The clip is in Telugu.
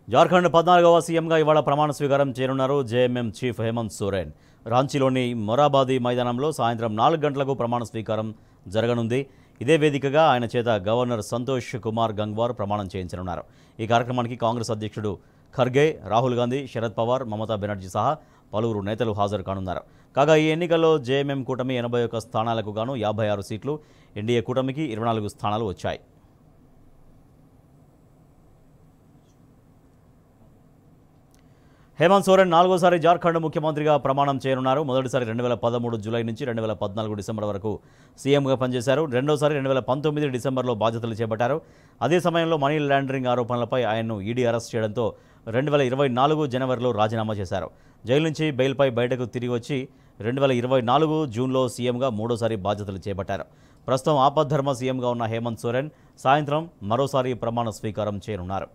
జార్ఖండ్ 14వ సీఎంగా ఇవాళ ప్రమాణ స్వీకారం చేయనున్నారు జేఎంఎం చీఫ్ హేమంత్ సోరెన్. రాంచీలోని మొరాబాదీ మైదానంలో సాయంత్రం 4 గంటలకు ప్రమాణ స్వీకారం జరగనుంది. ఇదే వేదికగా ఆయన చేత గవర్నర్ సంతోష్ కుమార్ గంగ్వార్ ప్రమాణం చేయించనున్నారు. ఈ కార్యక్రమానికి కాంగ్రెస్ అధ్యక్షుడు ఖర్గే, రాహుల్ గాంధీ, శరద్ పవార్, మమతా బెనర్జీ సహా పలువురు నేతలు హాజరు కానున్నారు. కాగా ఈ ఎన్నికల్లో జేఎంఎం కూటమి 81 స్థానాలకు గాను 56 సీట్లు, ఎన్డీఏ కూటమికి 24 స్థానాలు వచ్చాయి. హేమంత్ సోరెన్ 4వసారి జార్ఖండ్ ముఖ్యమంత్రిగా ప్రమాణం చేయనున్నారు. మొదటిసారి 2013 జూలై నుంచి 2014 డిసెంబర్ వరకు సీఎంగా పనిచేశారు. రెండోసారి 2019 డిసెంబర్లో బాధ్యతలు చేపట్టారు. అదే సమయంలో మనీ లాండరింగ్ ఆరోపణలపై ఆయన్ను ఈడీ అరెస్ట్ చేయడంతో 2024 జనవరిలో రాజీనామా చేశారు. జైలు నుంచి బెయిల్పై బయటకు తిరిగి వచ్చి 2024 జూన్లో సీఎంగా మూడోసారి బాధ్యతలు చేపట్టారు. ప్రస్తుతం ఆపద్ధర్మ సీఎంగా ఉన్న హేమంత్ సోరెన్ సాయంత్రం మరోసారి ప్రమాణ స్వీకారం చేయనున్నారు.